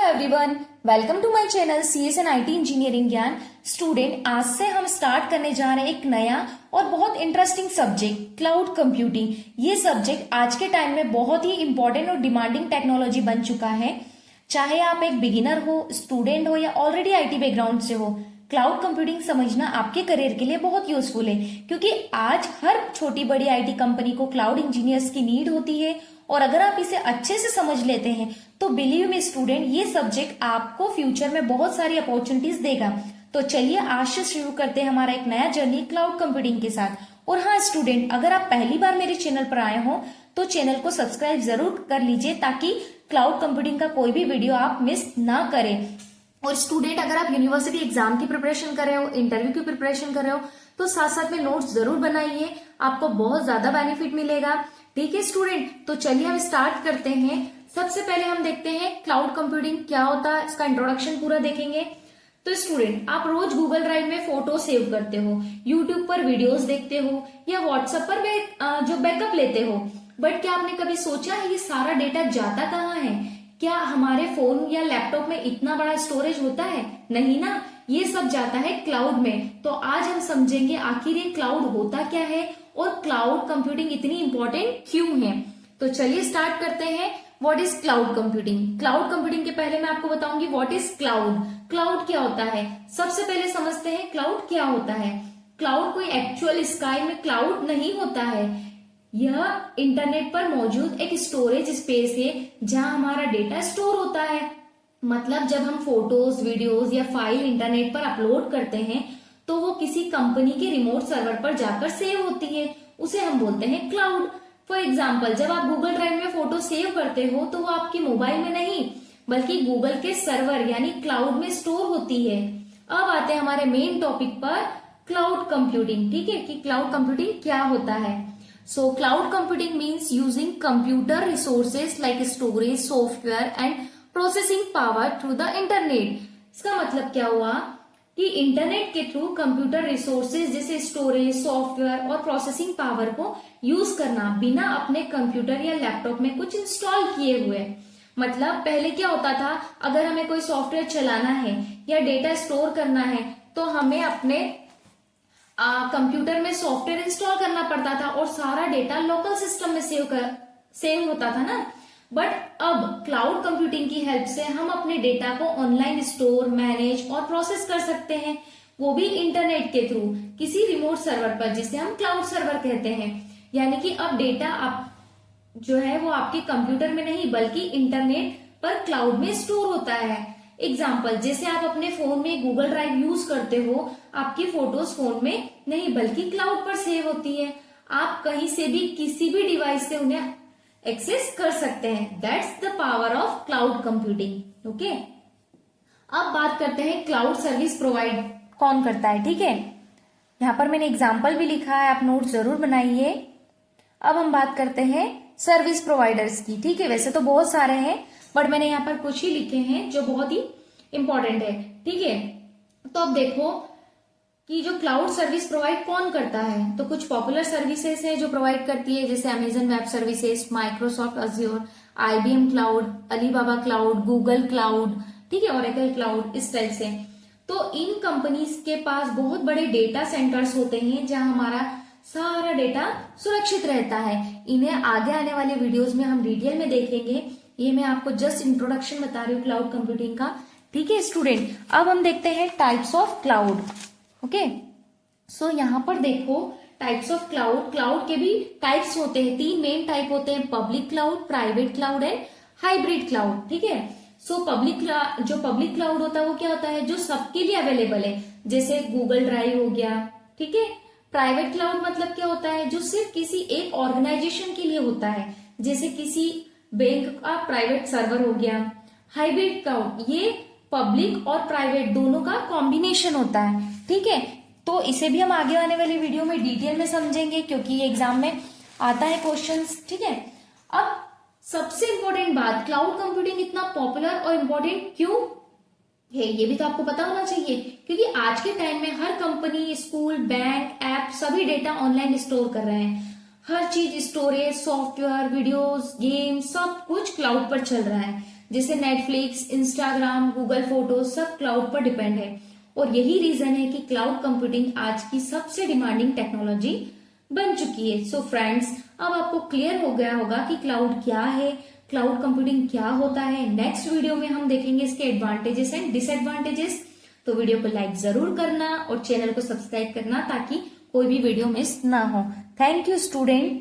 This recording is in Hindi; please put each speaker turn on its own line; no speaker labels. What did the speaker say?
Everyone, welcome to my channel CS and IT engineering Gyan. Student, आज से हम स्टार्ट करने जा रहे हैं एक नया और बहुत इंटरेस्टिंग सब्जेक्ट, क्लाउड कंप्यूटिंग। ये सब्जेक्ट आज के टाइम में बहुत ही इंपॉर्टेंट और डिमांडिंग टेक्नोलॉजी बन चुका है। चाहे आप एक बिगिनर हो, स्टूडेंट हो या ऑलरेडी आईटी बैकग्राउंड से हो, क्लाउड कंप्यूटिंग समझना आपके करियर के लिए बहुत यूजफुल है, क्योंकि आज हर छोटी बड़ी आईटी कंपनी को क्लाउड इंजीनियर्स की नीड होती है। और अगर आप इसे अच्छे से समझ लेते हैं तो बिलीव मी स्टूडेंट, ये सब्जेक्ट आपको फ्यूचर में बहुत सारी अपॉर्चुनिटीज देगा। तो चलिए आज से शुरू करते हैं हमारा एक नया जर्नी क्लाउड कंप्यूटिंग के साथ। और हाँ स्टूडेंट, अगर आप पहली बार मेरे चैनल पर आए हो तो चैनल को सब्सक्राइब जरूर कर लीजिए, ताकि क्लाउड कंप्यूटिंग का कोई भी वीडियो आप मिस ना करें। और स्टूडेंट, अगर आप यूनिवर्सिटी एग्जाम की प्रिपरेशन कर रहे हो, इंटरव्यू की प्रिपरेशन कर रहे हो, तो साथ साथ में नोट्स जरूर बनाइए, आपको बहुत ज्यादा बेनिफिट मिलेगा। ठीक है स्टूडेंट, तो चलिए हम स्टार्ट करते हैं। सबसे पहले हम देखते हैं क्लाउड कंप्यूटिंग क्या होता है, इसका इंट्रोडक्शन पूरा देखेंगे। तो स्टूडेंट, आप रोज गूगल ड्राइव में फोटो सेव करते हो, यूट्यूब पर वीडियोस देखते हो या व्हाट्सएप पर जो बैकअप लेते हो, बट क्या आपने कभी सोचा है ये सारा डेटा जाता कहाँ है? क्या हमारे फोन या लैपटॉप में इतना बड़ा स्टोरेज होता है? नहीं ना, ये सब जाता है क्लाउड में। तो आज हम समझेंगे आखिर ये क्लाउड होता क्या है और क्लाउड कंप्यूटिंग इतनी इंपॉर्टेंट क्यों है। तो चलिए स्टार्ट करते हैं। What is cloud computing? Cloud computing के पहले मैं आपको बताऊंगी व्हाट इज क्लाउड। क्लाउड क्या होता है, सबसे पहले समझते हैं क्लाउड क्या होता है। क्लाउड कोई एक्चुअल स्काई में क्लाउड नहीं होता है, यह इंटरनेट पर मौजूद एक स्टोरेज स्पेस है जहां हमारा डेटा स्टोर होता है। मतलब जब हम फोटोज, वीडियोज या फाइल इंटरनेट पर अपलोड करते हैं तो वो किसी कंपनी के रिमोट सर्वर पर जाकर सेव होती है, उसे हम बोलते हैं क्लाउड। फॉर एग्जाम्पल, जब आप गूगल ड्राइव में फोटो सेव करते हो तो वो आपके मोबाइल में नहीं बल्कि गूगल के सर्वर यानी क्लाउड में स्टोर होती है। अब आते हैं हमारे मेन टॉपिक पर, क्लाउड कंप्यूटिंग। ठीक है, कि क्लाउड कंप्यूटिंग क्या होता है। So cloud computing means using computer resources like storage, software and processing power through the internet। इसका मतलब क्या हुआ कि इंटरनेट के थ्रू कंप्यूटर रिसोर्सेज जैसे स्टोरेज, सॉफ्टवेयर और प्रोसेसिंग पावर को यूज करना बिना अपने कंप्यूटर या लैपटॉप में कुछ इंस्टॉल किए हुए। मतलब पहले क्या होता था, अगर हमें कोई सॉफ्टवेयर चलाना है या डेटा स्टोर करना है तो हमें अपने कंप्यूटर में सॉफ्टवेयर इंस्टॉल करना पड़ता था और सारा डेटा लोकल सिस्टम में सेव होता था ना। बट अब क्लाउड कंप्यूटिंग की हेल्प से हम अपने डेटा को ऑनलाइन स्टोर, मैनेज और प्रोसेस कर सकते हैं, वो भी इंटरनेट के थ्रू किसी रिमोट सर्वर पर, जिसे हम क्लाउड सर्वर कहते हैं। यानी कि अब डेटा आप जो है वो आपके कंप्यूटर में नहीं बल्कि इंटरनेट पर क्लाउड में स्टोर होता है। एग्जाम्पल, जैसे आप अपने फोन में गूगल ड्राइव यूज करते हो, आपकी फोटोज फोन में नहीं बल्कि क्लाउड पर सेव होती है। आप कहीं से भी किसी भी डिवाइस से उन्हें एक्सेस कर सकते हैं। That's the power of cloud computing. Okay, अब बात करते हैं क्लाउड सर्विस प्रोवाइड कौन करता है। ठीक है, यहाँ पर मैंने एग्जाम्पल भी लिखा है, आप नोट जरूर बनाइए। अब हम बात करते हैं सर्विस प्रोवाइडर्स की। ठीक है, वैसे तो बहुत सारे हैं बट मैंने यहाँ पर कुछ ही लिखे हैं जो बहुत ही इंपॉर्टेंट है। ठीक है, तो अब देखो कि जो क्लाउड सर्विस प्रोवाइड कौन करता है। तो कुछ पॉपुलर सर्विसेज है जो प्रोवाइड करती है, जैसे Amazon web services, Microsoft Azure, IBM cloud, Alibaba cloud, Google cloud, ठीक है, ओरेकल क्लाउड, इस टाइप से। तो इन कंपनीज के पास बहुत बड़े डेटा सेंटर्स होते हैं जहां हमारा सारा डेटा सुरक्षित रहता है। इन्हें आगे आने वाले वीडियोज में हम डिटेल में देखेंगे, ये मैं आपको जस्ट इंट्रोडक्शन बता रही हूँ क्लाउड कंप्यूटिंग का। ठीक है स्टूडेंट, अब हम देखते हैं टाइप्स ऑफ क्लाउड। ओके, सो यहाँ पर देखो टाइप्स ऑफ क्लाउड। क्लाउड के भी टाइप्स होते हैं, 3 मेन टाइप होते हैं, public cloud, private cloud and hybrid cloud. ठीक है, सो जो पब्लिक क्लाउड होता है वो क्या होता है, जो सबके लिए अवेलेबल है, जैसे गूगल ड्राइव हो गया। ठीक है, प्राइवेट क्लाउड मतलब क्या होता है, जो सिर्फ किसी एक ऑर्गेनाइजेशन के लिए होता है, जैसे किसी बैंक का प्राइवेट सर्वर हो गया। हाइब्रिड क्लाउड ये पब्लिक और प्राइवेट दोनों का कॉम्बिनेशन होता है। ठीक है, तो इसे भी हम आगे आने वाली वीडियो में डिटेल में समझेंगे, क्योंकि ये एग्जाम में आता है क्वेश्चंस। ठीक है, अब सबसे इंपॉर्टेंट बात, क्लाउड कंप्यूटिंग इतना पॉपुलर और इम्पोर्टेंट क्यों है ये भी तो आपको पता होना चाहिए, क्योंकि आज के टाइम में हर कंपनी, स्कूल, बैंक, ऐप सभी डेटा ऑनलाइन स्टोर कर रहे हैं। हर चीज, स्टोरेज, सॉफ्टवेयर, वीडियोस, गेम, सब कुछ क्लाउड पर चल रहा है। जैसे नेटफ्लिक्स, इंस्टाग्राम, गूगल फोटो सब क्लाउड पर डिपेंड है। और यही रीजन है कि क्लाउड कंप्यूटिंग आज की सबसे डिमांडिंग टेक्नोलॉजी बन चुकी है। सो फ्रेंड्स, अब आपको क्लियर हो गया होगा कि क्लाउड क्या है, क्लाउड कंप्यूटिंग क्या होता है। नेक्स्ट वीडियो में हम देखेंगे इसके एडवांटेजेस एंड डिसएडवांटेजेस। तो वीडियो को लाइक जरूर करना और चैनल को सब्सक्राइब करना ताकि कोई भी वीडियो मिस ना हो। Thank you student.